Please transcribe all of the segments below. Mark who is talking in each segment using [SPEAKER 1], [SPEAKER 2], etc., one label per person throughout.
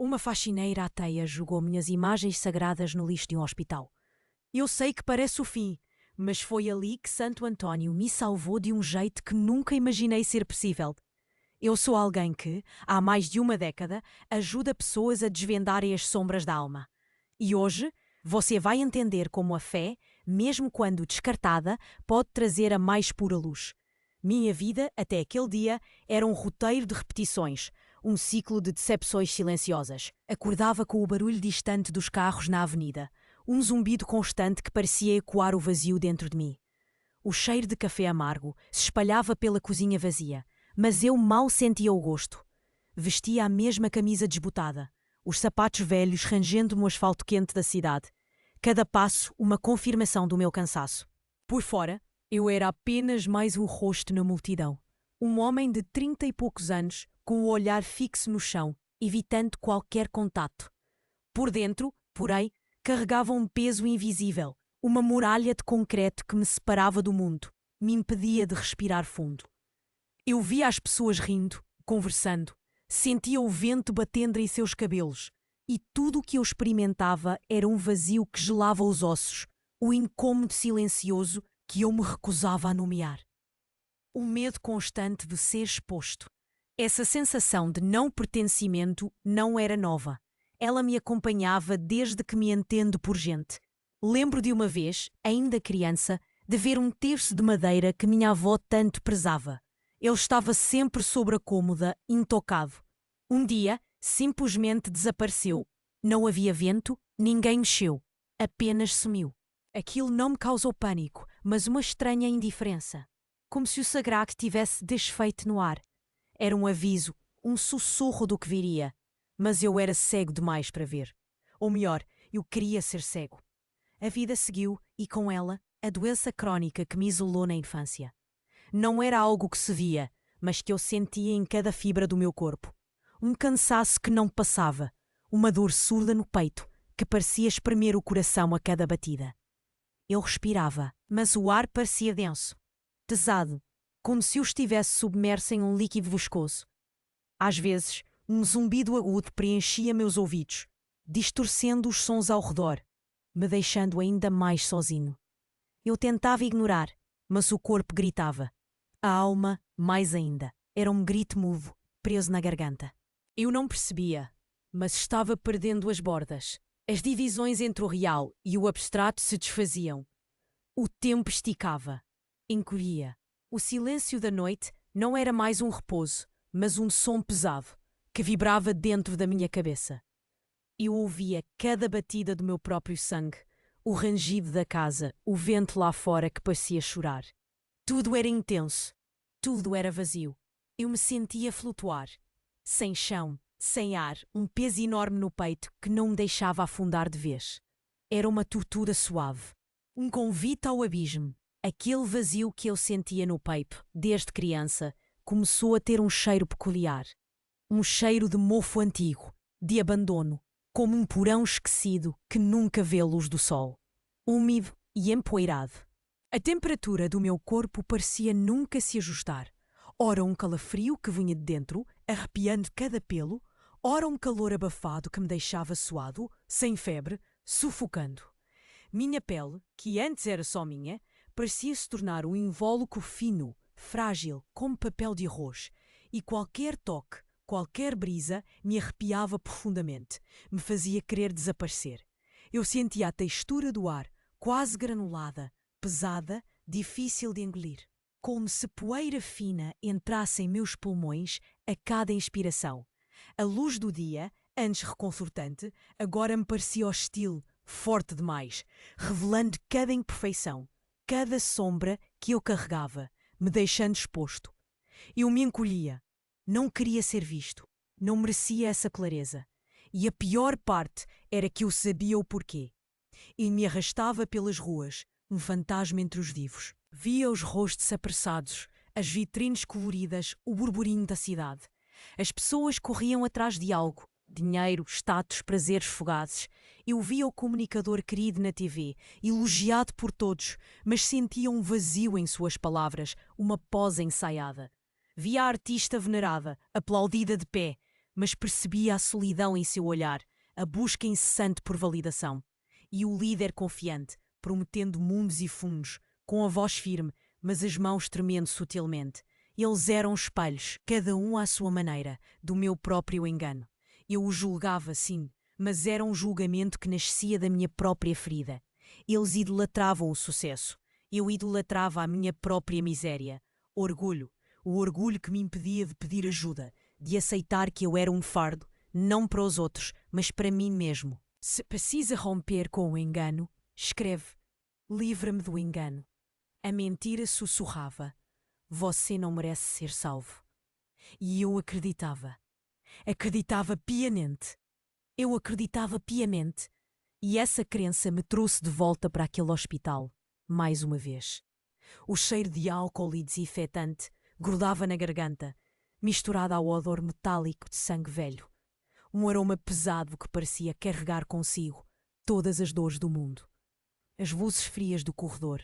[SPEAKER 1] Uma faxineira à teia jogou minhas imagens sagradas no lixo de um hospital. Eu sei que parece o fim, mas foi ali que Santo António me salvou de um jeito que nunca imaginei ser possível. Eu sou alguém que, há mais de uma década, ajuda pessoas a desvendarem as sombras da alma. E hoje, você vai entender como a fé, mesmo quando descartada, pode trazer a mais pura luz. Minha vida, até aquele dia, era um roteiro de repetições, um ciclo de decepções silenciosas. Acordava com o barulho distante dos carros na avenida, um zumbido constante que parecia ecoar o vazio dentro de mim. O cheiro de café amargo se espalhava pela cozinha vazia, mas eu mal sentia o gosto. Vestia a mesma camisa desbotada, os sapatos velhos rangendo-me o asfalto quente da cidade. Cada passo uma confirmação do meu cansaço. Por fora, eu era apenas mais um rosto na multidão. Um homem de 30 e poucos anos, com o olhar fixo no chão, evitando qualquer contato. Por dentro, porém, carregava um peso invisível, uma muralha de concreto que me separava do mundo, me impedia de respirar fundo. Eu via as pessoas rindo, conversando, sentia o vento batendo em seus cabelos, e tudo o que eu experimentava era um vazio que gelava os ossos, o incômodo silencioso que eu me recusava a nomear. O medo constante de ser exposto. Essa sensação de não pertencimento não era nova. Ela me acompanhava desde que me entendo por gente. Lembro de uma vez, ainda criança, de ver um terço de madeira que minha avó tanto prezava. Ele estava sempre sobre a cômoda, intocado. Um dia, simplesmente desapareceu. Não havia vento, ninguém mexeu. Apenas sumiu. Aquilo não me causou pânico, mas uma estranha indiferença. Como se o sagrado tivesse desfeito no ar. Era um aviso, um sussurro do que viria. Mas eu era cego demais para ver. Ou melhor, eu queria ser cego. A vida seguiu e, com ela, a doença crónica que me isolou na infância. Não era algo que se via, mas que eu sentia em cada fibra do meu corpo. Um cansaço que não passava, uma dor surda no peito, que parecia espremer o coração a cada batida. Eu respirava, mas o ar parecia denso, pesado, como se eu estivesse submerso em um líquido viscoso. Às vezes, um zumbido agudo preenchia meus ouvidos, distorcendo os sons ao redor, me deixando ainda mais sozinho. Eu tentava ignorar, mas o corpo gritava. A alma, mais ainda, era um grito mudo, preso na garganta. Eu não percebia, mas estava perdendo as bordas. As divisões entre o real e o abstrato se desfaziam. O tempo esticava, encolhia. O silêncio da noite não era mais um repouso, mas um som pesado, que vibrava dentro da minha cabeça. Eu ouvia cada batida do meu próprio sangue, o rangido da casa, o vento lá fora que parecia chorar. Tudo era intenso, tudo era vazio. Eu me sentia flutuar, sem chão, sem ar, um peso enorme no peito que não me deixava afundar de vez. Era uma tortura suave, um convite ao abismo. Aquele vazio que eu sentia no peito, desde criança, começou a ter um cheiro peculiar. Um cheiro de mofo antigo, de abandono, como um porão esquecido que nunca vê a luz do sol. Úmido e empoeirado. A temperatura do meu corpo parecia nunca se ajustar. Ora um calafrio que vinha de dentro, arrepiando cada pelo, ora um calor abafado que me deixava suado, sem febre, sufocando. Minha pele, que antes era só minha, parecia se tornar um invólucro fino, frágil, como papel de arroz, e qualquer toque, qualquer brisa me arrepiava profundamente, me fazia querer desaparecer. Eu sentia a textura do ar, quase granulada, pesada, difícil de engolir. Como se poeira fina entrasse em meus pulmões a cada inspiração. A luz do dia, antes reconfortante, agora me parecia hostil, forte demais, revelando cada imperfeição, cada sombra que eu carregava, me deixando exposto. Eu me encolhia. Não queria ser visto. Não merecia essa clareza. E a pior parte era que eu sabia o porquê. E me arrastava pelas ruas, um fantasma entre os vivos. Via os rostos apressados, as vitrines coloridas, o burburinho da cidade. As pessoas corriam atrás de algo. Dinheiro, status, prazeres fugazes. Eu via o comunicador querido na TV, elogiado por todos, mas sentia um vazio em suas palavras, uma pose ensaiada. Via a artista venerada, aplaudida de pé, mas percebia a solidão em seu olhar, a busca incessante por validação. E o líder confiante, prometendo mundos e fundos, com a voz firme, mas as mãos tremendo sutilmente. Eles eram espelhos, cada um à sua maneira, do meu próprio engano. Eu o julgava, sim, mas era um julgamento que nascia da minha própria ferida. Eles idolatravam o sucesso. Eu idolatrava a minha própria miséria. Orgulho, o orgulho que me impedia de pedir ajuda, de aceitar que eu era um fardo, não para os outros, mas para mim mesmo. Se precisa romper com o engano, escreve: livra-me do engano. A mentira sussurrava: você não merece ser salvo. E eu acreditava. Acreditava piamente. Eu acreditava piamente. E essa crença me trouxe de volta para aquele hospital, mais uma vez. O cheiro de álcool e desinfetante grudava na garganta, misturado ao odor metálico de sangue velho. Um aroma pesado que parecia carregar consigo todas as dores do mundo. As luzes frias do corredor,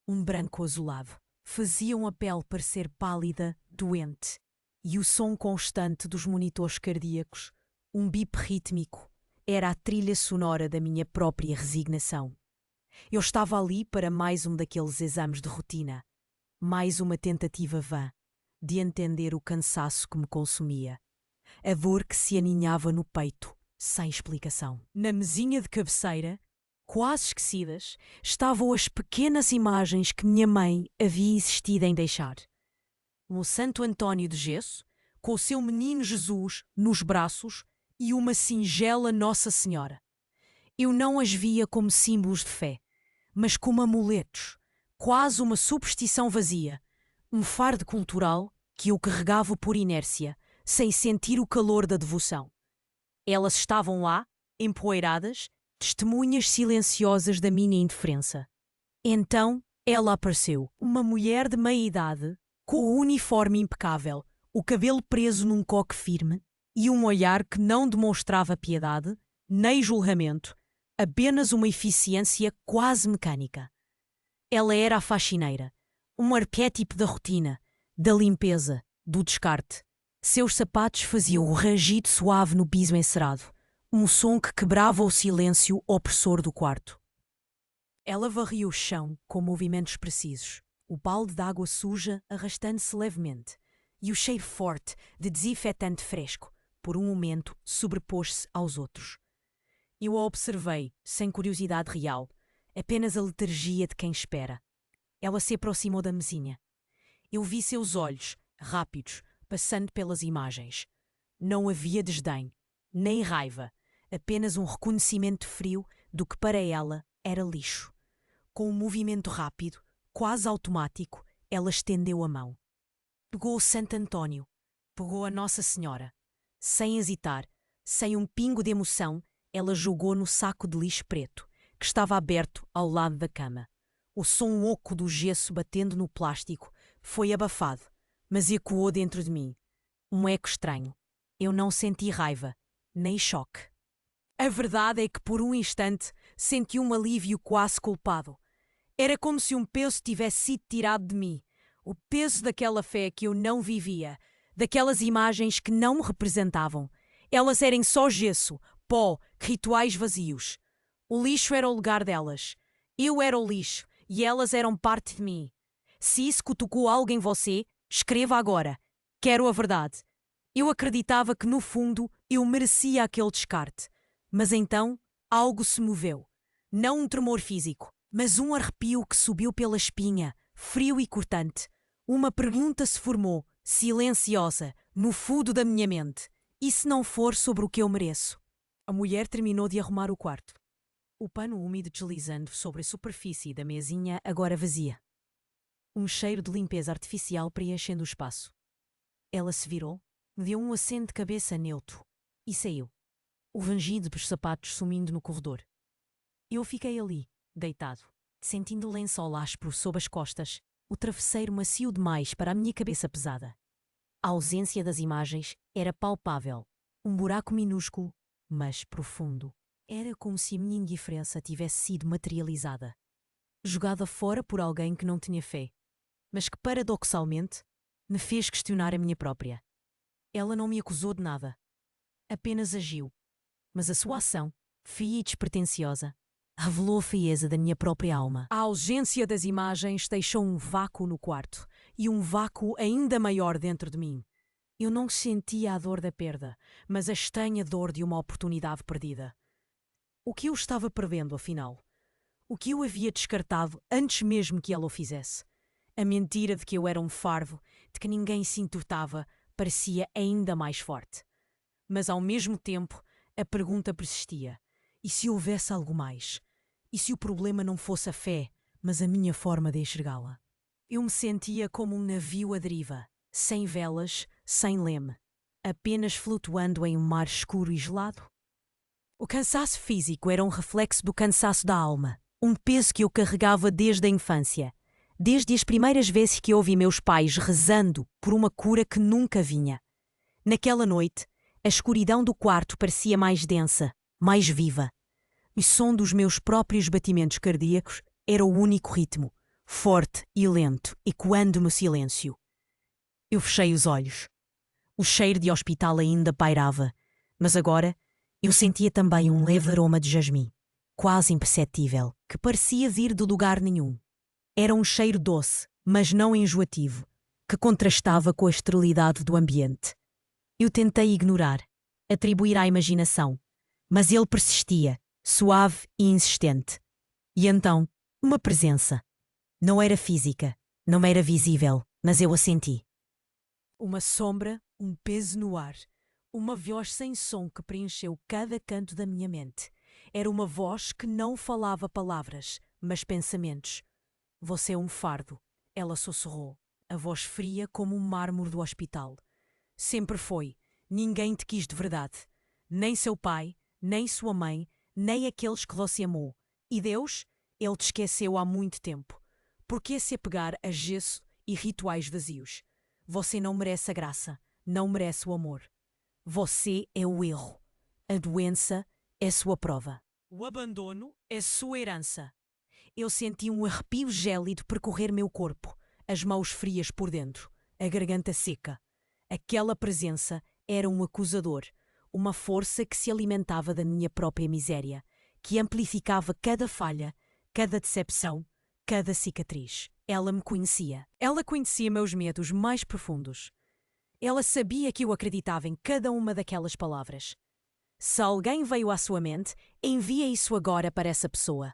[SPEAKER 1] um branco azulado, faziam a pele parecer pálida, doente. E o som constante dos monitores cardíacos, um bip rítmico, era a trilha sonora da minha própria resignação. Eu estava ali para mais um daqueles exames de rotina, mais uma tentativa vã de entender o cansaço que me consumia, a dor que se aninhava no peito, sem explicação. Na mesinha de cabeceira, quase esquecidas, estavam as pequenas imagens que minha mãe havia insistido em deixar. Um Santo António de gesso, com o seu menino Jesus nos braços e uma singela Nossa Senhora. Eu não as via como símbolos de fé, mas como amuletos, quase uma superstição vazia, um fardo cultural que eu carregava por inércia, sem sentir o calor da devoção. Elas estavam lá, empoeiradas, testemunhas silenciosas da minha indiferença. Então ela apareceu, uma mulher de meia-idade, com o uniforme impecável, o cabelo preso num coque firme e um olhar que não demonstrava piedade, nem julgamento, apenas uma eficiência quase mecânica. Ela era a faxineira, um arquétipo da rotina, da limpeza, do descarte. Seus sapatos faziam o rangido suave no piso encerado, um som que quebrava o silêncio opressor do quarto. Ela varria o chão com movimentos precisos, o balde de água suja arrastando-se levemente, e o cheiro forte de desinfetante fresco, por um momento, sobrepôs-se aos outros. Eu a observei, sem curiosidade real, apenas a letargia de quem espera. Ela se aproximou da mesinha. Eu vi seus olhos, rápidos, passando pelas imagens. Não havia desdém, nem raiva, apenas um reconhecimento frio do que para ela era lixo. Com um movimento rápido, quase automático, ela estendeu a mão. Pegou o Santo António, pegou a Nossa Senhora. Sem hesitar, sem um pingo de emoção, ela jogou no saco de lixo preto, que estava aberto ao lado da cama. O som oco do gesso batendo no plástico foi abafado, mas ecoou dentro de mim. Um eco estranho. Eu não senti raiva, nem choque. A verdade é que por um instante senti um alívio quase culpado. Era como se um peso tivesse sido tirado de mim. O peso daquela fé que eu não vivia, daquelas imagens que não me representavam. Elas eram só gesso, pó, rituais vazios. O lixo era o lugar delas. Eu era o lixo e elas eram parte de mim. Se isso cutucou algo em você, escreva agora. Quero a verdade. Eu acreditava que, no fundo, eu merecia aquele descarte. Mas então, algo se moveu. Não um tremor físico, mas um arrepio que subiu pela espinha, frio e cortante. Uma pergunta se formou, silenciosa, no fundo da minha mente. E se não for sobre o que eu mereço? A mulher terminou de arrumar o quarto. O pano úmido deslizando sobre a superfície da mesinha agora vazia. Um cheiro de limpeza artificial preenchendo o espaço. Ela se virou, deu um aceno de cabeça neutro e saiu. O rangido dos sapatos sumindo no corredor. Eu fiquei ali, deitado, sentindo o lençol áspero sob as costas, o travesseiro macio demais para a minha cabeça pesada. A ausência das imagens era palpável, um buraco minúsculo, mas profundo. Era como se a minha indiferença tivesse sido materializada, jogada fora por alguém que não tinha fé, mas que, paradoxalmente, me fez questionar a minha própria. Ela não me acusou de nada. Apenas agiu. Mas a sua ação, fria e despretensiosa, revelou a frieza da minha própria alma. A ausência das imagens deixou um vácuo no quarto, e um vácuo ainda maior dentro de mim. Eu não sentia a dor da perda, mas a estranha dor de uma oportunidade perdida. O que eu estava prevendo, afinal? O que eu havia descartado antes mesmo que ela o fizesse? A mentira de que eu era um fardo, de que ninguém se importava, parecia ainda mais forte. Mas, ao mesmo tempo, a pergunta persistia. E se houvesse algo mais? E se o problema não fosse a fé, mas a minha forma de enxergá-la? Eu me sentia como um navio à deriva, sem velas, sem leme, apenas flutuando em um mar escuro e gelado. O cansaço físico era um reflexo do cansaço da alma, um peso que eu carregava desde a infância, desde as primeiras vezes que ouvi meus pais rezando por uma cura que nunca vinha. Naquela noite, a escuridão do quarto parecia mais densa, mais viva. O som dos meus próprios batimentos cardíacos era o único ritmo, forte e lento, ecoando no silêncio. Eu fechei os olhos. O cheiro de hospital ainda pairava, mas agora eu sentia também um leve aroma de jasmim, quase imperceptível, que parecia vir de lugar nenhum. Era um cheiro doce, mas não enjoativo, que contrastava com a esterilidade do ambiente. Eu tentei ignorar, atribuir à imaginação, mas ele persistia, suave e insistente. E então, uma presença. Não era física, não era visível, mas eu a senti. Uma sombra, um peso no ar, uma voz sem som que preencheu cada canto da minha mente. Era uma voz que não falava palavras, mas pensamentos. Você é um fardo, ela sussurrou, a voz fria como um mármore do hospital. Sempre foi. Ninguém te quis de verdade. Nem seu pai, nem sua mãe, nem aqueles que você amou. E Deus, ele te esqueceu há muito tempo. Por que se apegar a gesso e rituais vazios? Você não merece a graça, não merece o amor. Você é o erro. A doença é sua prova. O abandono é sua herança. Eu senti um arrepio gélido percorrer meu corpo, as mãos frias por dentro, a garganta seca. Aquela presença era um acusador, uma força que se alimentava da minha própria miséria, que amplificava cada falha, cada decepção, cada cicatriz. Ela me conhecia. Ela conhecia meus medos mais profundos. Ela sabia que eu acreditava em cada uma daquelas palavras. Se alguém veio à sua mente, envia isso agora para essa pessoa.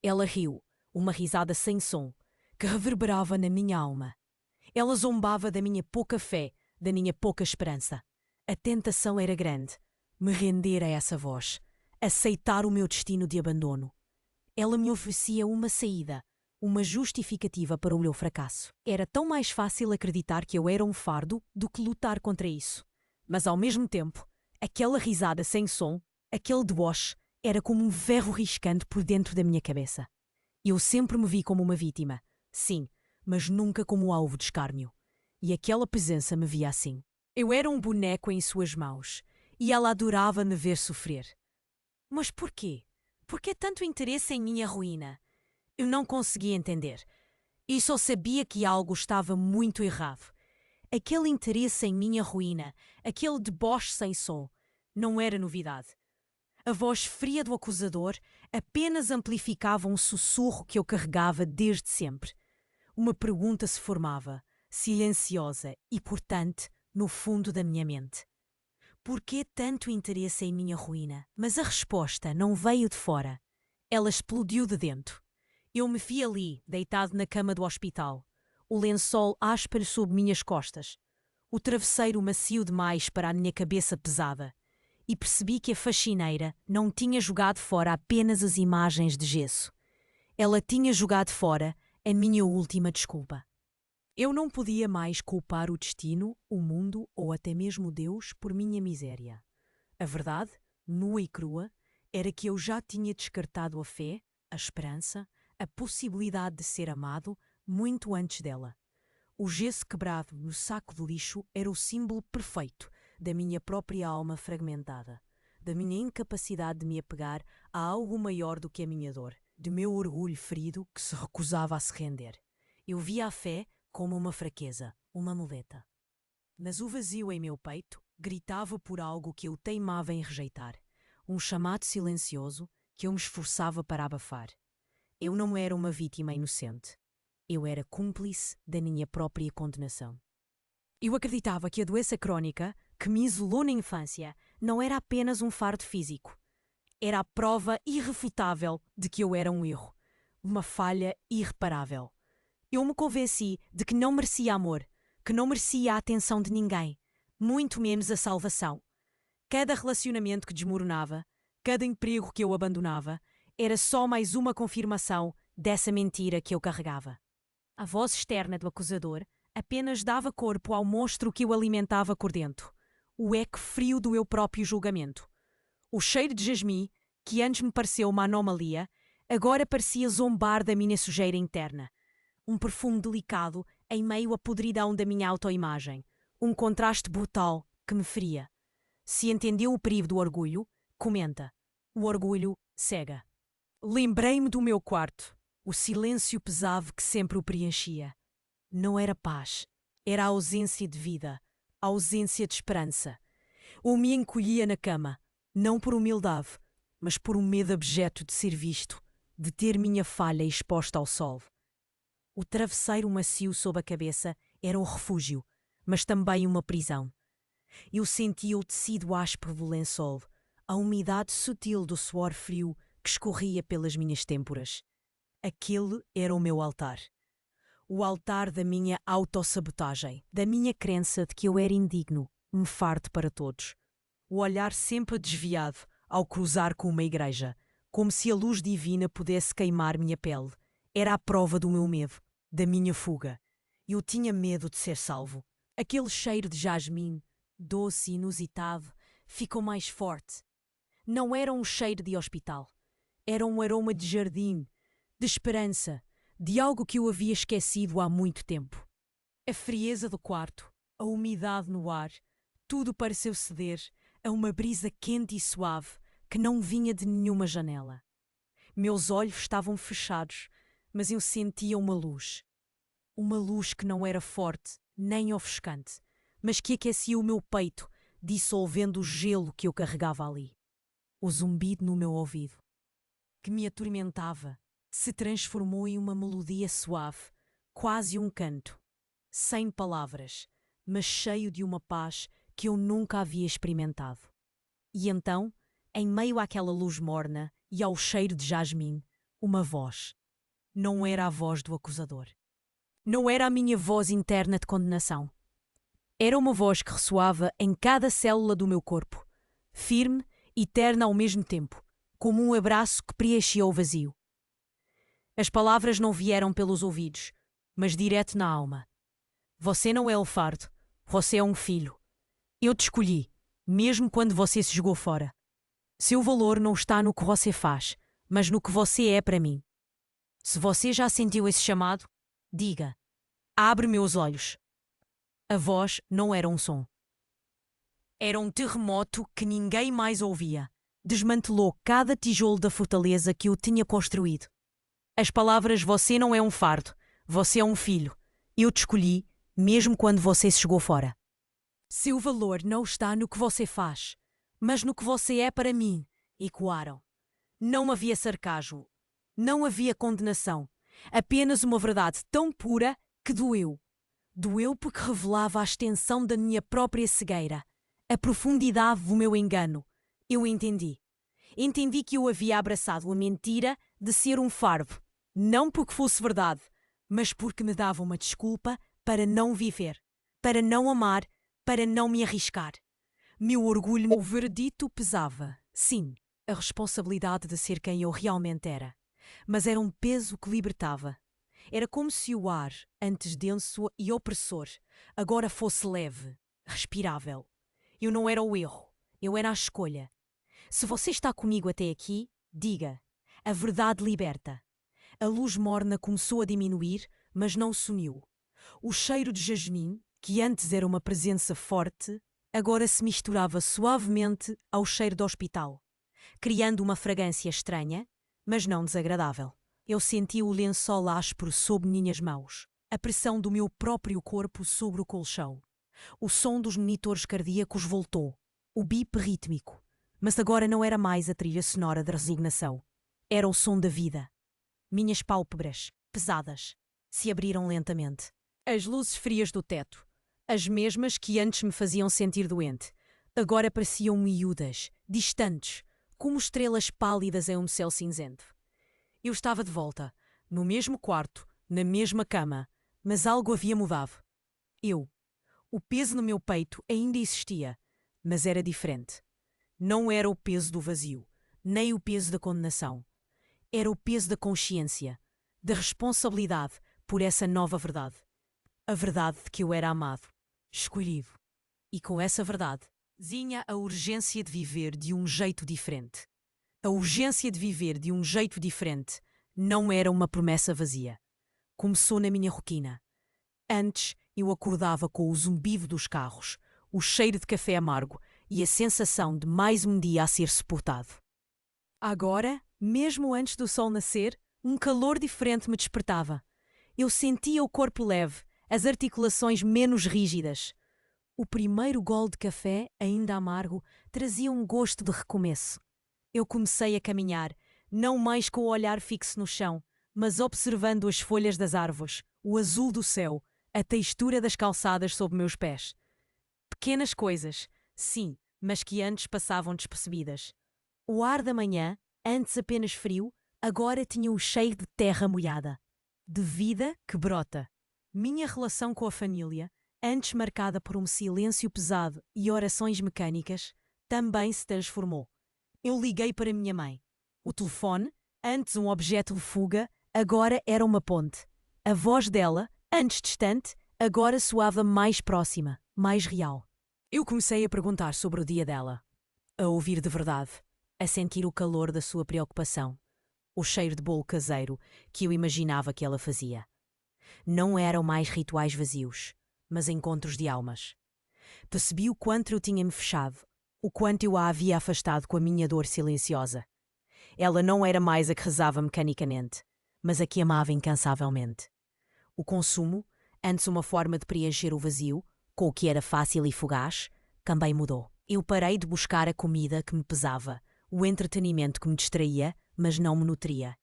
[SPEAKER 1] Ela riu, uma risada sem som, que reverberava na minha alma. Ela zombava da minha pouca fé, da minha pouca esperança. A tentação era grande, me render a essa voz, aceitar o meu destino de abandono. Ela me oferecia uma saída, uma justificativa para o meu fracasso. Era tão mais fácil acreditar que eu era um fardo do que lutar contra isso. Mas ao mesmo tempo, aquela risada sem som, aquele deboche, era como um ferro riscante por dentro da minha cabeça. Eu sempre me vi como uma vítima, sim, mas nunca como alvo de escárnio. E aquela presença me via assim. Eu era um boneco em suas mãos, e ela adorava me ver sofrer. Mas porquê? Por que tanto interesse em minha ruína? Eu não conseguia entender. E só sabia que algo estava muito errado. Aquele interesse em minha ruína, aquele deboche sem som, não era novidade. A voz fria do acusador apenas amplificava um sussurro que eu carregava desde sempre. Uma pergunta se formava, silenciosa e portante, no fundo da minha mente. Por que tanto interesse em minha ruína? Mas a resposta não veio de fora. Ela explodiu de dentro. Eu me vi ali, deitado na cama do hospital, o lençol áspero sob minhas costas, o travesseiro macio demais para a minha cabeça pesada, e percebi que a faxineira não tinha jogado fora apenas as imagens de gesso. Ela tinha jogado fora a minha última desculpa. Eu não podia mais culpar o destino, o mundo ou até mesmo Deus por minha miséria. A verdade, nua e crua, era que eu já tinha descartado a fé, a esperança, a possibilidade de ser amado muito antes dela. O gesso quebrado no saco de lixo era o símbolo perfeito da minha própria alma fragmentada, da minha incapacidade de me apegar a algo maior do que a minha dor, de meu orgulho ferido que se recusava a se render. Eu via a fé como uma fraqueza, uma muleta. Mas o vazio em meu peito, Gritava por algo que eu teimava em rejeitar. Um chamado silencioso que eu me esforçava para abafar. Eu não era uma vítima inocente. Eu era cúmplice da minha própria condenação. Eu acreditava que a doença crónica, que me isolou na infância, não era apenas um fardo físico. Era a prova irrefutável de que eu era um erro. Uma falha irreparável. Eu me convenci de que não merecia amor, que não merecia a atenção de ninguém, muito menos a salvação. Cada relacionamento que desmoronava, cada emprego que eu abandonava, era só mais uma confirmação dessa mentira que eu carregava. A voz externa do acusador apenas dava corpo ao monstro que eu alimentava por dentro, o eco frio do meu próprio julgamento. O cheiro de jasmim, que antes me pareceu uma anomalia, agora parecia zombar da minha sujeira interna. Um perfume delicado em meio à podridão da minha autoimagem, um contraste brutal que me feria. Se entendeu o perigo do orgulho, comenta. O orgulho cega. Lembrei-me do meu quarto, o silêncio pesado que sempre o preenchia. Não era paz, era a ausência de vida, a ausência de esperança. Ou me encolhia na cama, não por humildade, mas por um medo abjeto de ser visto, de ter minha falha exposta ao sol. O travesseiro macio sob a cabeça era um refúgio, mas também uma prisão. Eu sentia o tecido áspero do lençol, a umidade sutil do suor frio que escorria pelas minhas têmporas. Aquele era o meu altar. O altar da minha autossabotagem, da minha crença de que eu era indigno, um fardo para todos. O olhar sempre desviado ao cruzar com uma igreja, como se a luz divina pudesse queimar minha pele. Era a prova do meu medo, da minha fuga. Eu tinha medo de ser salvo. Aquele cheiro de jasmim, doce e inusitado, ficou mais forte. Não era um cheiro de hospital. Era um aroma de jardim, de esperança, de algo que eu havia esquecido há muito tempo. A frieza do quarto, a umidade no ar, tudo pareceu ceder a uma brisa quente e suave que não vinha de nenhuma janela. Meus olhos estavam fechados, mas eu sentia uma luz. Uma luz que não era forte, nem ofuscante, mas que aquecia o meu peito, dissolvendo o gelo que eu carregava ali. O zumbido no meu ouvido, que me atormentava, se transformou em uma melodia suave, quase um canto, sem palavras, mas cheio de uma paz que eu nunca havia experimentado. E então, em meio àquela luz morna e ao cheiro de jasmim, uma voz. Não era a voz do acusador. Não era a minha voz interna de condenação. Era uma voz que ressoava em cada célula do meu corpo, firme e terna ao mesmo tempo, como um abraço que preenchia o vazio. As palavras não vieram pelos ouvidos, mas direto na alma. Você não é o fardo, você é um filho. Eu te escolhi, mesmo quando você se jogou fora. Seu valor não está no que você faz, mas no que você é para mim. Se você já sentiu esse chamado, diga: abre meus olhos. A voz não era um som. Era um terremoto que ninguém mais ouvia. Desmantelou cada tijolo da fortaleza que eu tinha construído. As palavras você não é um fardo, você é um filho. Eu te escolhi, mesmo quando você se jogou fora. Seu valor não está no que você faz, mas no que você é para mim, ecoaram. Não havia sarcasmo, não havia condenação, apenas uma verdade tão pura que doeu. Doeu porque revelava a extensão da minha própria cegueira, a profundidade do meu engano. Eu entendi. Entendi que eu havia abraçado a mentira de ser um fardo, não porque fosse verdade, mas porque me dava uma desculpa para não viver, para não amar, para não me arriscar. Meu orgulho, o veredito pesava, sim, a responsabilidade de ser quem eu realmente era. Mas era um peso que libertava. Era como se o ar, antes denso e opressor, agora fosse leve, respirável. Eu não era o erro, eu era a escolha. Se você está comigo até aqui, diga. A verdade liberta. A luz morna começou a diminuir, mas não sumiu. O cheiro de jasmim, que antes era uma presença forte, agora se misturava suavemente ao cheiro do hospital, criando uma fragrância estranha, mas não desagradável. Eu senti o lençol áspero sob minhas mãos, a pressão do meu próprio corpo sobre o colchão. O som dos monitores cardíacos voltou, o bip rítmico. Mas agora não era mais a trilha sonora da resignação. Era o som da vida. Minhas pálpebras, pesadas, se abriram lentamente. As luzes frias do teto, as mesmas que antes me faziam sentir doente, agora pareciam miúdas, distantes, como estrelas pálidas em um céu cinzento. Eu estava de volta, no mesmo quarto, na mesma cama, mas algo havia mudado. O peso no meu peito ainda existia, mas era diferente. Não era o peso do vazio, nem o peso da condenação. Era o peso da consciência, da responsabilidade por essa nova verdade. A verdade de que eu era amado, escolhido. E com essa verdade, vinha a urgência de viver de um jeito diferente. A urgência de viver de um jeito diferente não era uma promessa vazia. Começou na minha rotina. Antes, eu acordava com o zumbido dos carros, o cheiro de café amargo e a sensação de mais um dia a ser suportado. Agora, mesmo antes do sol nascer, um calor diferente me despertava. Eu sentia o corpo leve, as articulações menos rígidas. O primeiro gole de café, ainda amargo, trazia um gosto de recomeço. Eu comecei a caminhar, não mais com o olhar fixo no chão, mas observando as folhas das árvores, o azul do céu, a textura das calçadas sob meus pés. Pequenas coisas, sim, mas que antes passavam despercebidas. O ar da manhã, antes apenas frio, agora tinha um cheiro de terra molhada, de vida que brota. Minha relação com a família, antes marcada por um silêncio pesado e orações mecânicas, também se transformou. Eu liguei para minha mãe. O telefone, antes um objeto de fuga, agora era uma ponte. A voz dela, antes distante, agora soava mais próxima, mais real. Eu comecei a perguntar sobre o dia dela, a ouvir de verdade, a sentir o calor da sua preocupação, o cheiro de bolo caseiro que eu imaginava que ela fazia. Não eram mais rituais vazios, mas encontros de almas. Percebi o quanto eu tinha-me fechado, o quanto eu a havia afastado com a minha dor silenciosa. Ela não era mais a que rezava mecanicamente, mas a que amava incansavelmente. O consumo, antes uma forma de preencher o vazio, com o que era fácil e fugaz, também mudou. Eu parei de buscar a comida que me pesava, o entretenimento que me distraía, mas não me nutria.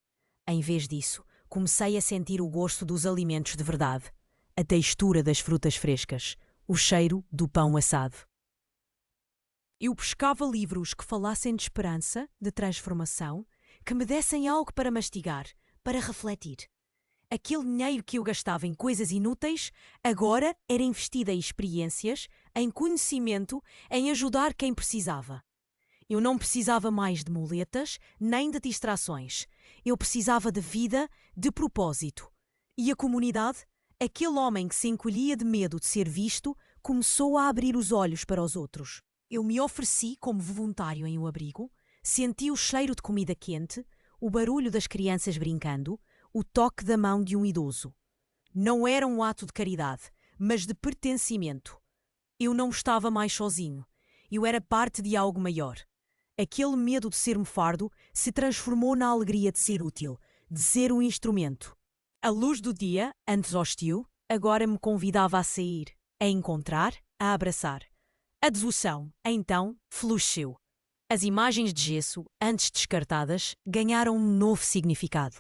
[SPEAKER 1] Em vez disso, comecei a sentir o gosto dos alimentos de verdade, a textura das frutas frescas, o cheiro do pão assado. Eu buscava livros que falassem de esperança, de transformação, que me dessem algo para mastigar, para refletir. Aquele dinheiro que eu gastava em coisas inúteis, agora era investido em experiências, em conhecimento, em ajudar quem precisava. Eu não precisava mais de muletas, nem de distrações. Eu precisava de vida, de propósito. E a comunidade, aquele homem que se encolhia de medo de ser visto, começou a abrir os olhos para os outros. Eu me ofereci como voluntário em um abrigo, senti o cheiro de comida quente, o barulho das crianças brincando, o toque da mão de um idoso. Não era um ato de caridade, mas de pertencimento. Eu não estava mais sozinho. Eu era parte de algo maior. Aquele medo de ser um fardo se transformou na alegria de ser útil, de ser um instrumento. A luz do dia, antes hostil, agora me convidava a sair, a encontrar, a abraçar. A devoção, então, floresceu. As imagens de gesso, antes descartadas, ganharam um novo significado.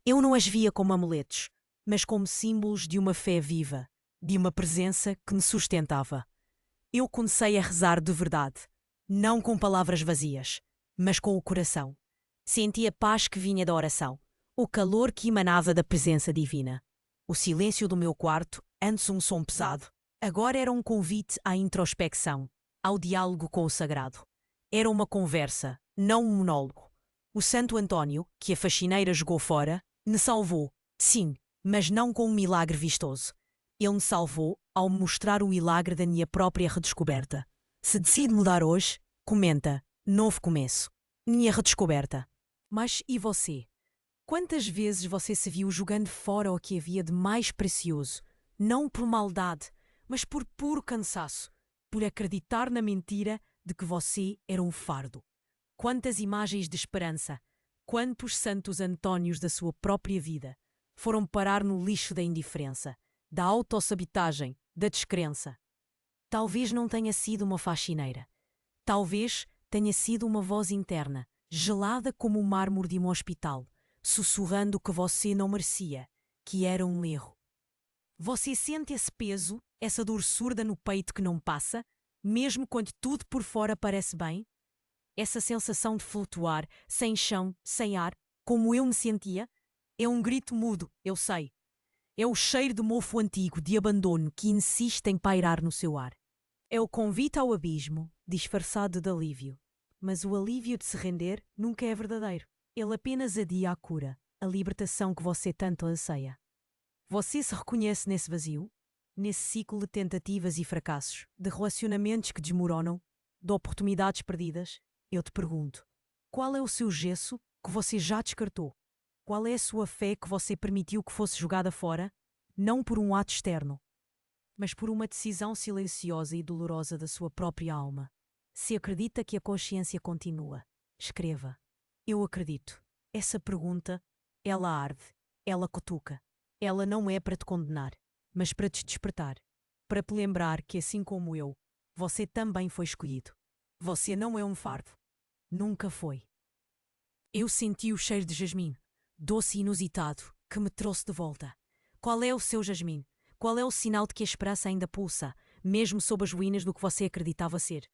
[SPEAKER 1] Eu não as via como amuletos, mas como símbolos de uma fé viva, de uma presença que me sustentava. Eu comecei a rezar de verdade, não com palavras vazias, mas com o coração. Senti a paz que vinha da oração, o calor que emanava da presença divina. O silêncio do meu quarto, antes um som pesado, agora era um convite à introspecção, ao diálogo com o sagrado. Era uma conversa, não um monólogo. O Santo António, que a faxineira jogou fora, me salvou, sim, mas não com um milagre vistoso. Ele me salvou ao me mostrar o milagre da minha própria redescoberta. Se decide mudar hoje, comenta, novo começo, minha redescoberta. Mas e você? Quantas vezes você se viu jogando fora o que havia de mais precioso, não por maldade, mas por puro cansaço, por acreditar na mentira de que você era um fardo? Quantas imagens de esperança, quantos santos Antónios da sua própria vida foram parar no lixo da indiferença, da autossabotagem, da descrença? Talvez não tenha sido uma faxineira. Talvez tenha sido uma voz interna, gelada como o mármore de um hospital, sussurrando que você não merecia, que era um erro. Você sente esse peso, essa dor surda no peito que não passa, mesmo quando tudo por fora parece bem? Essa sensação de flutuar, sem chão, sem ar, como eu me sentia? É um grito mudo, eu sei. É o cheiro de mofo antigo, de abandono, que insiste em pairar no seu ar. É o convite ao abismo, disfarçado de alívio. Mas o alívio de se render nunca é verdadeiro. Ele apenas adia a cura, a libertação que você tanto anseia. Você se reconhece nesse vazio? Nesse ciclo de tentativas e fracassos, de relacionamentos que desmoronam, de oportunidades perdidas? Eu te pergunto, qual é o seu gesso que você já descartou? Qual é a sua fé que você permitiu que fosse jogada fora? Não por um ato externo, mas por uma decisão silenciosa e dolorosa da sua própria alma. Se acredita que a consciência continua, escreva. Eu acredito. Essa pergunta, ela arde, ela cutuca. Ela não é para te condenar, mas para te despertar. Para te lembrar que, assim como eu, você também foi escolhido. Você não é um fardo. Nunca foi. Eu senti o cheiro de jasmim, doce e inusitado, que me trouxe de volta. Qual é o seu jasmim? Qual é o sinal de que a esperança ainda pulsa, mesmo sob as ruínas do que você acreditava ser?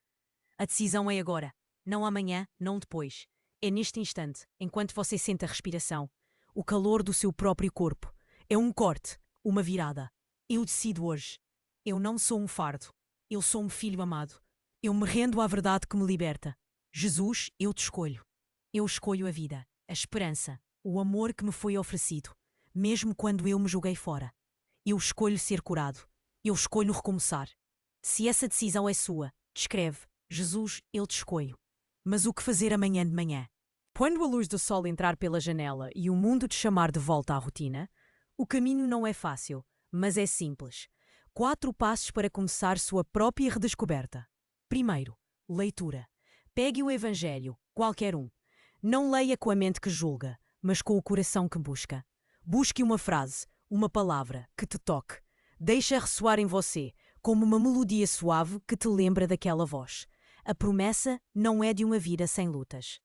[SPEAKER 1] A decisão é agora, não amanhã, não depois. É neste instante, enquanto você sente a respiração, o calor do seu próprio corpo. É um corte, uma virada. Eu decido hoje. Eu não sou um fardo. Eu sou um filho amado. Eu me rendo à verdade que me liberta. Jesus, eu te escolho. Eu escolho a vida, a esperança, o amor que me foi oferecido, mesmo quando eu me joguei fora. Eu escolho ser curado. Eu escolho recomeçar. Se essa decisão é sua, descreve. Jesus, eu te escolho. Mas o que fazer amanhã de manhã? Quando a luz do sol entrar pela janela e o mundo te chamar de volta à rotina, o caminho não é fácil, mas é simples. 4 passos para começar sua própria redescoberta. Primeiro, leitura. Pegue o Evangelho, qualquer um. Não leia com a mente que julga, mas com o coração que busca. Busque uma frase, uma palavra que te toque. Deixa ressoar em você, como uma melodia suave que te lembra daquela voz. A promessa não é de uma vida sem lutas,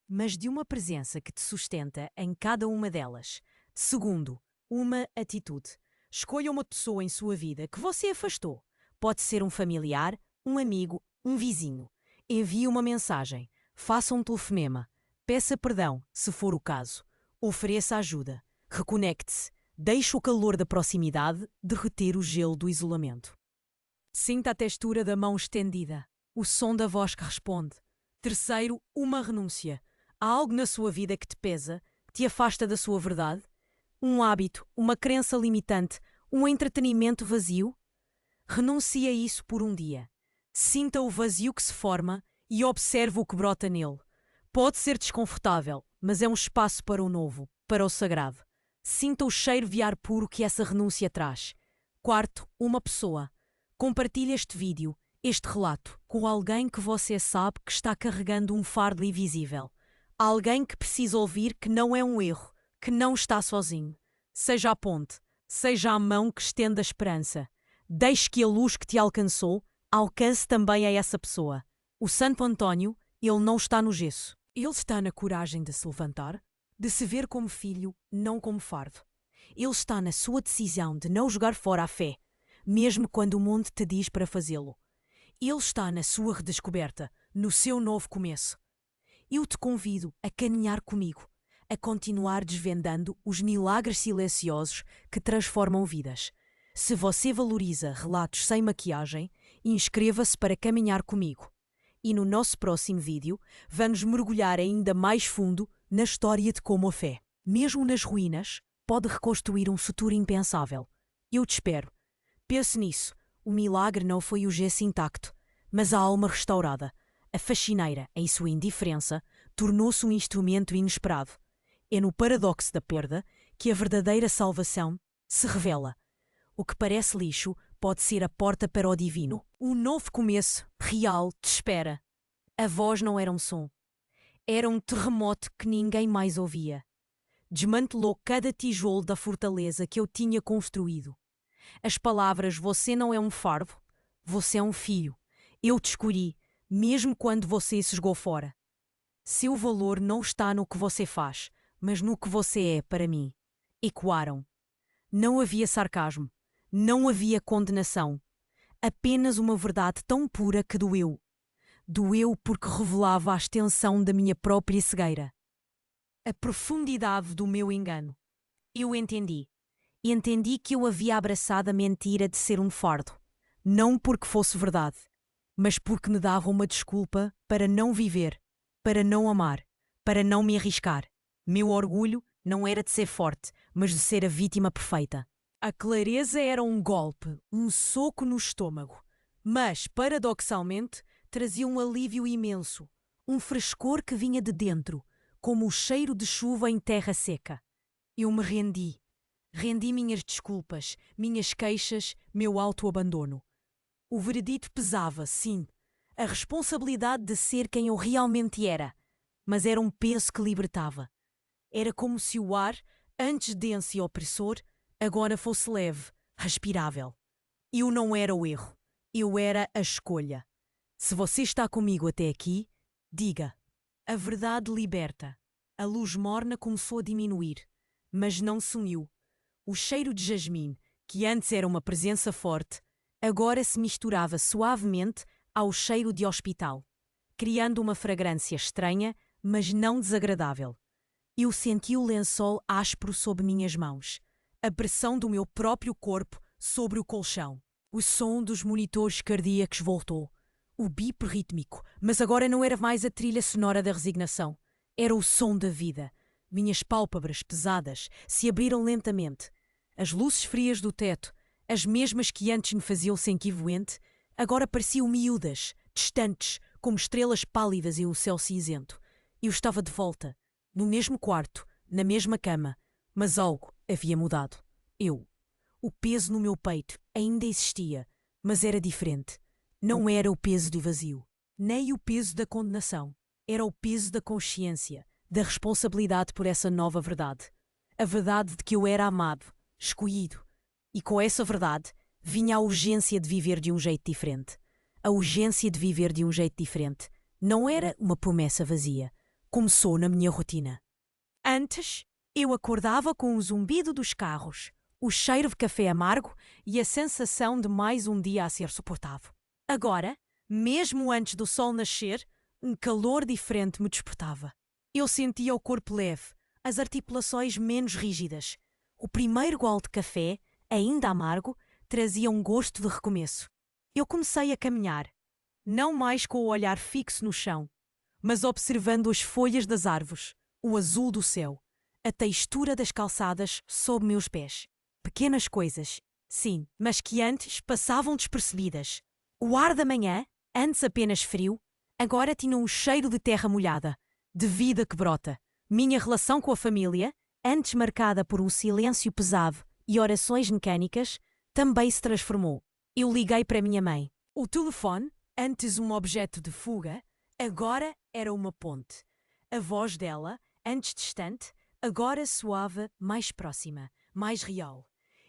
[SPEAKER 1] mas de uma presença que te sustenta em cada uma delas. Segundo, uma atitude. Escolha uma pessoa em sua vida que você afastou. Pode ser um familiar, um amigo, um vizinho. Envie uma mensagem. Faça um telefonema. Peça perdão, se for o caso. Ofereça ajuda. Reconecte-se. Deixe o calor da proximidade derreter o gelo do isolamento. Sinta a textura da mão estendida. O som da voz que responde. Terceiro, uma renúncia. Há algo na sua vida que te pesa, que te afasta da sua verdade? Um hábito, uma crença limitante, um entretenimento vazio? Renuncie a isso por um dia. Sinta o vazio que se forma e observe o que brota nele. Pode ser desconfortável, mas é um espaço para o novo, para o sagrado. Sinta o cheiro de ar puro que essa renúncia traz. Quarto, uma pessoa. Compartilhe este vídeo, este relato, com alguém que você sabe que está carregando um fardo invisível. Alguém que precisa ouvir que não é um erro, que não está sozinho. Seja a ponte, seja a mão que estende a esperança. Deixe que a luz que te alcançou alcance também a essa pessoa. O Santo António, ele não está no gesso. Ele está na coragem de se levantar, de se ver como filho, não como fardo. Ele está na sua decisão de não jogar fora a fé, mesmo quando o mundo te diz para fazê-lo. Ele está na sua redescoberta, no seu novo começo. Eu te convido a caminhar comigo, a continuar desvendando os milagres silenciosos que transformam vidas. Se você valoriza relatos sem maquiagem, inscreva-se para caminhar comigo. E no nosso próximo vídeo, vamos mergulhar ainda mais fundo na história de como a fé, mesmo nas ruínas, pode reconstruir um futuro impensável. Eu te espero. Pense nisso. O milagre não foi o gesso intacto, mas a alma restaurada. A faxineira, em sua indiferença, tornou-se um instrumento inesperado. É no paradoxo da perda que a verdadeira salvação se revela. O que parece lixo pode ser a porta para o divino. Um novo começo, real, te espera. A voz não era um som. Era um terremoto que ninguém mais ouvia. Desmantelou cada tijolo da fortaleza que eu tinha construído. As palavras "você não é um fardo" Você é um filho. Eu te escolhi, mesmo quando você se jogou fora. Seu valor não está no que você faz, mas no que você é para mim. Ecoaram. Não havia sarcasmo. Não havia condenação. Apenas uma verdade tão pura que doeu. Doeu porque revelava a extensão da minha própria cegueira. A profundidade do meu engano. Eu entendi. Entendi que eu havia abraçado a mentira de ser um fardo. Não porque fosse verdade, mas porque me dava uma desculpa para não viver, para não amar, para não me arriscar. Meu orgulho não era de ser forte, mas de ser a vítima perfeita. A clareza era um golpe, um soco no estômago, mas, paradoxalmente, trazia um alívio imenso, um frescor que vinha de dentro, como o cheiro de chuva em terra seca. Eu me rendi. Rendi minhas desculpas, minhas queixas, meu autoabandono. O veredito pesava, sim, a responsabilidade de ser quem eu realmente era, mas era um peso que libertava. Era como se o ar, antes denso e opressor, agora fosse leve, respirável. Eu não era o erro, eu era a escolha. Se você está comigo até aqui, diga. A verdade liberta. A luz morna começou a diminuir, mas não sumiu. O cheiro de jasmim, que antes era uma presença forte, agora se misturava suavemente ao cheiro de hospital, criando uma fragrância estranha, mas não desagradável. Eu senti o lençol áspero sob minhas mãos, a pressão do meu próprio corpo sobre o colchão. O som dos monitores cardíacos voltou. O bip rítmico, mas agora não era mais a trilha sonora da resignação. Era o som da vida. Minhas pálpebras pesadas se abriram lentamente. As luzes frias do teto, as mesmas que antes me faziam sentir voente, agora pareciam miúdas, distantes, como estrelas pálidas em um céu cinzento. Eu estava de volta, no mesmo quarto, na mesma cama, mas algo havia mudado. Eu. O peso no meu peito ainda existia, mas era diferente. Não era o peso do vazio, nem o peso da condenação. Era o peso da consciência, da responsabilidade por essa nova verdade. A verdade de que eu era amado, escolhido. E com essa verdade vinha a urgência de viver de um jeito diferente. A urgência de viver de um jeito diferente não era uma promessa vazia. Começou na minha rotina. Antes, eu acordava com o zumbido dos carros, o cheiro de café amargo e a sensação de mais um dia a ser suportado. Agora, mesmo antes do sol nascer, um calor diferente me despertava. Eu sentia o corpo leve, as articulações menos rígidas. O primeiro gole de café, ainda amargo, trazia um gosto de recomeço. Eu comecei a caminhar, não mais com o olhar fixo no chão, mas observando as folhas das árvores, o azul do céu, a textura das calçadas sob meus pés. Pequenas coisas, sim, mas que antes passavam despercebidas. O ar da manhã, antes apenas frio, agora tinha um cheiro de terra molhada, de vida que brota. Minha relação com a família, antes marcada por um silêncio pesado e orações mecânicas, também se transformou. Eu liguei para minha mãe. O telefone, antes um objeto de fuga, agora era uma ponte. A voz dela, antes distante, agora soava mais próxima, mais real.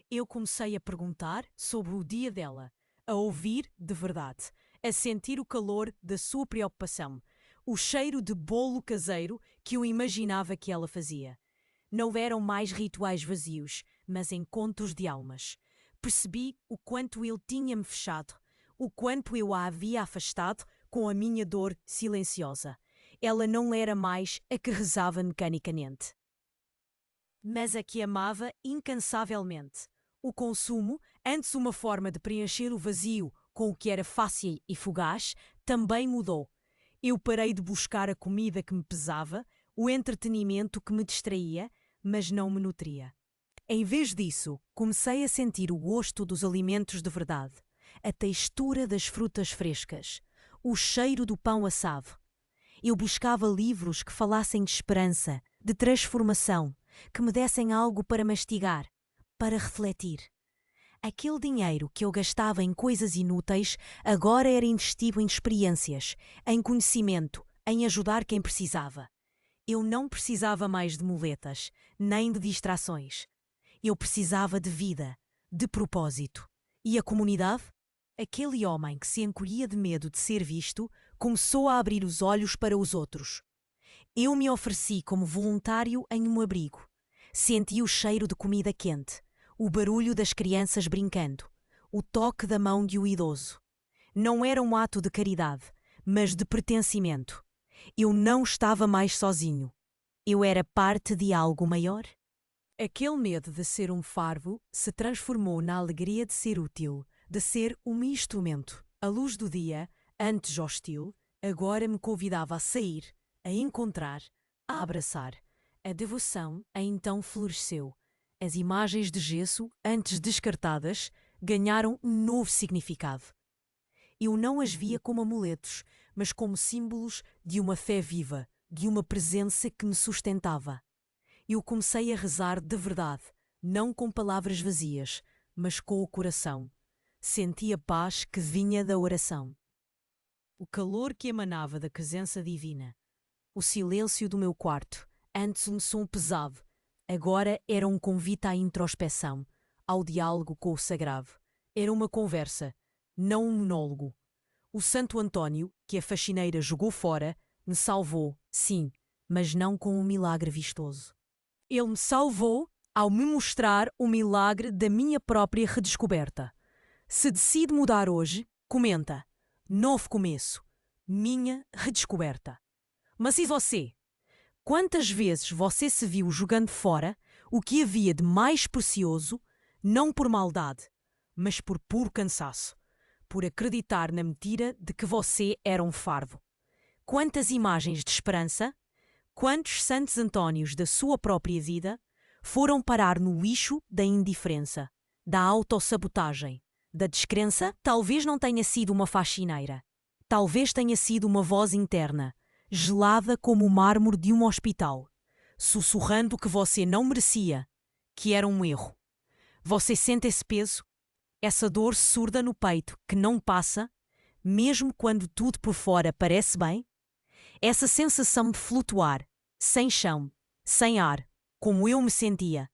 [SPEAKER 1] Eu comecei a perguntar sobre o dia dela, a ouvir de verdade, a sentir o calor da sua preocupação, o cheiro de bolo caseiro que eu imaginava que ela fazia. Não eram mais rituais vazios, mas encontros de almas. Percebi o quanto ele tinha-me fechado, o quanto eu a havia afastado com a minha dor silenciosa. Ela não era mais a que rezava mecanicamente, mas a que amava incansavelmente. O consumo, antes uma forma de preencher o vazio com o que era fácil e fugaz, também mudou. Eu parei de buscar a comida que me pesava, o entretenimento que me distraía, mas não me nutria. Em vez disso, comecei a sentir o gosto dos alimentos de verdade, a textura das frutas frescas, o cheiro do pão assado. Eu buscava livros que falassem de esperança, de transformação, que me dessem algo para mastigar, para refletir. Aquele dinheiro que eu gastava em coisas inúteis agora era investido em experiências, em conhecimento, em ajudar quem precisava. Eu não precisava mais de muletas, nem de distrações. Eu precisava de vida, de propósito. E a comunidade? Aquele homem que se encolhia de medo de ser visto começou a abrir os olhos para os outros. Eu me ofereci como voluntário em um abrigo. Senti o cheiro de comida quente, o barulho das crianças brincando, o toque da mão de um idoso. Não era um ato de caridade, mas de pertencimento. Eu não estava mais sozinho. Eu era parte de algo maior. Aquele medo de ser um fardo se transformou na alegria de ser útil, de ser um instrumento. A luz do dia, antes hostil, agora me convidava a sair, a encontrar, a abraçar. A devoção então floresceu. As imagens de gesso, antes descartadas, ganharam um novo significado. Eu não as via como amuletos, mas como símbolos de uma fé viva, de uma presença que me sustentava. Eu comecei a rezar de verdade, não com palavras vazias, mas com o coração. Senti a paz que vinha da oração. O calor que emanava da presença divina. O silêncio do meu quarto, antes um som pesado, agora era um convite à introspeção, ao diálogo com o sagrado. Era uma conversa, não um monólogo. O Santo António, que a faxineira jogou fora, me salvou, sim, mas não com um milagre vistoso. Ele me salvou ao me mostrar o milagre da minha própria redescoberta. Se decide mudar hoje, comenta. Novo começo. Minha redescoberta. Mas e você? Quantas vezes você se viu jogando fora o que havia de mais precioso, não por maldade, mas por puro cansaço, por acreditar na mentira de que você era um fardo? Quantas imagens de esperança, quantos Santos Antónios da sua própria vida foram parar no lixo da indiferença, da autossabotagem, da descrença? Talvez não tenha sido uma faxineira. Talvez tenha sido uma voz interna, gelada como o mármore de um hospital, sussurrando que você não merecia, que era um erro. Você sente esse peso, essa dor surda no peito que não passa, mesmo quando tudo por fora parece bem? Essa sensação de flutuar, sem chão, sem ar, como eu me sentia.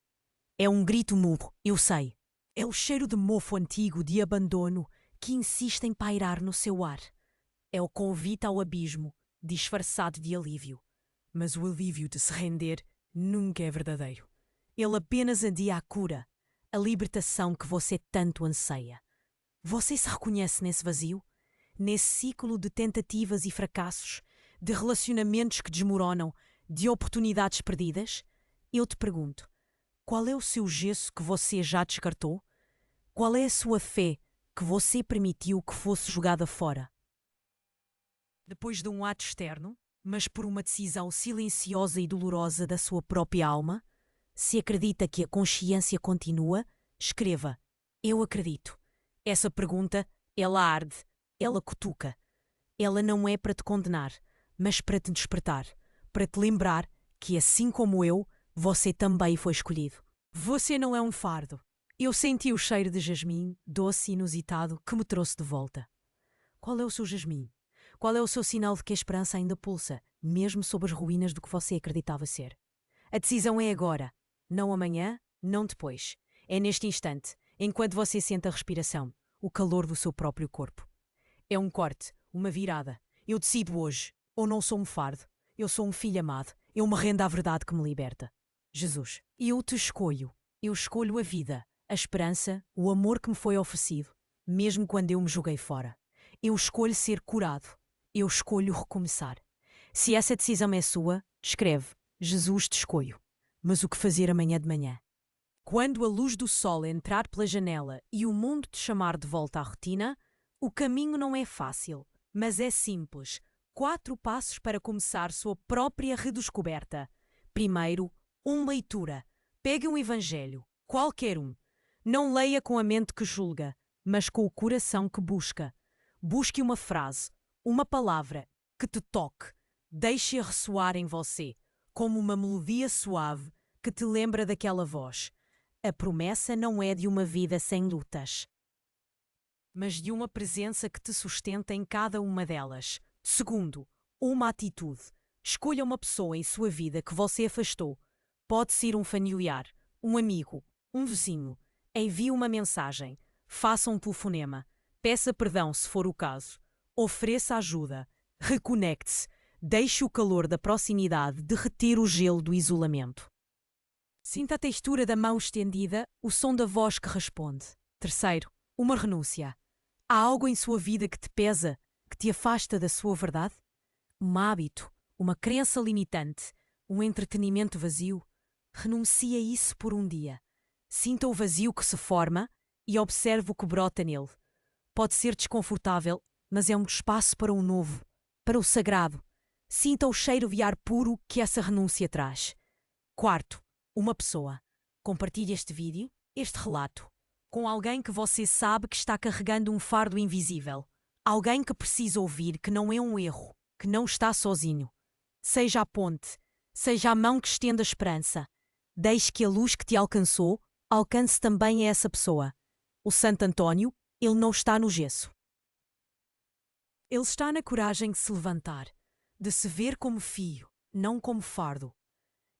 [SPEAKER 1] É um grito mudo, eu sei. É o cheiro de mofo antigo de abandono que insiste em pairar no seu ar. É o convite ao abismo, disfarçado de alívio. Mas o alívio de se render nunca é verdadeiro. Ele apenas adia a cura, a libertação que você tanto anseia. Você se reconhece nesse vazio? Nesse ciclo de tentativas e fracassos, de relacionamentos que desmoronam, de oportunidades perdidas? Eu te pergunto, qual é o seu gesso que você já descartou? Qual é a sua fé que você permitiu que fosse jogada fora? Depois de um ato externo, mas por uma decisão silenciosa e dolorosa da sua própria alma, se acredita que a consciência continua, escreva: eu acredito. Essa pergunta, ela arde, ela cutuca. Ela não é para te condenar, mas para te despertar, para te lembrar que, assim como eu, você também foi escolhido. Você não é um fardo. Eu senti o cheiro de jasmim, doce e inusitado, que me trouxe de volta. Qual é o seu jasmim? Qual é o seu sinal de que a esperança ainda pulsa, mesmo sob as ruínas do que você acreditava ser? A decisão é agora, não amanhã, não depois. É neste instante, enquanto você sente a respiração, o calor do seu próprio corpo. É um corte, uma virada. Eu decido hoje, ou não sou um fardo, eu sou um filho amado, eu me rendo à verdade que me liberta. Jesus, eu te escolho. Eu escolho a vida, a esperança, o amor que me foi oferecido, mesmo quando eu me joguei fora. Eu escolho ser curado. Eu escolho recomeçar. Se essa decisão é sua, escreve: Jesus, te escolho. Mas o que fazer amanhã de manhã? Quando a luz do sol entrar pela janela e o mundo te chamar de volta à rotina, o caminho não é fácil, mas é simples. 4 passos para começar sua própria redescoberta. Primeiro, leitura. Pegue um evangelho, qualquer um. Não leia com a mente que julga, mas com o coração que busca. Busque uma frase, uma palavra que te toque. Deixe-a ressoar em você, como uma melodia suave que te lembra daquela voz. A promessa não é de uma vida sem lutas, mas de uma presença que te sustenta em cada uma delas. Segundo, uma atitude. Escolha uma pessoa em sua vida que você afastou. Pode ser um familiar, um amigo, um vizinho. Envie uma mensagem. Faça um telefonema. Peça perdão se for o caso. Ofereça ajuda. Reconecte-se. Deixe o calor da proximidade derreter o gelo do isolamento. Sinta a textura da mão estendida, o som da voz que responde. Terceiro, uma renúncia. Há algo em sua vida que te pesa, que te afasta da sua verdade? Um hábito, uma crença limitante, um entretenimento vazio? Renuncie a isso por um dia. Sinta o vazio que se forma e observe o que brota nele. Pode ser desconfortável, mas é um espaço para o novo, para o sagrado. Sinta o cheiro de ar puro que essa renúncia traz. Quarto, uma pessoa. Compartilhe este vídeo, este relato, com alguém que você sabe que está carregando um fardo invisível. Alguém que precisa ouvir que não é um erro, que não está sozinho. Seja a ponte, seja a mão que estende a esperança. Deixe que a luz que te alcançou alcance também a essa pessoa. O Santo António, ele não está no gesso. Ele está na coragem de se levantar, de se ver como fio, não como fardo.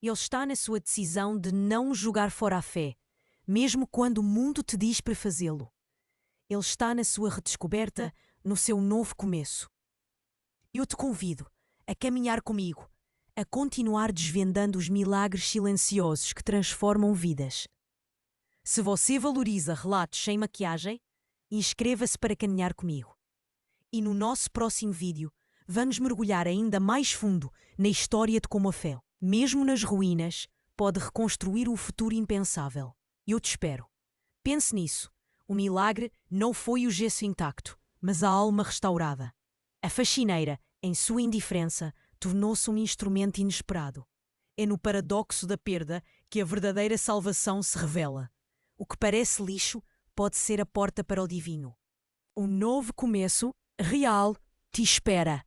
[SPEAKER 1] Ele está na sua decisão de não jogar fora a fé, mesmo quando o mundo te diz para fazê-lo. Ele está na sua redescoberta, no seu novo começo. Eu te convido a caminhar comigo, a continuar desvendando os milagres silenciosos que transformam vidas. Se você valoriza relatos sem maquiagem, inscreva-se para caminhar comigo. E no nosso próximo vídeo, vamos mergulhar ainda mais fundo na história de como a fé, mesmo nas ruínas, pode reconstruir um futuro impensável. Eu te espero. Pense nisso. O milagre não foi o gesso intacto, mas a alma restaurada. A faxineira, em sua indiferença, tornou-se um instrumento inesperado. É no paradoxo da perda que a verdadeira salvação se revela. O que parece lixo pode ser a porta para o divino. Um novo começo real te espera.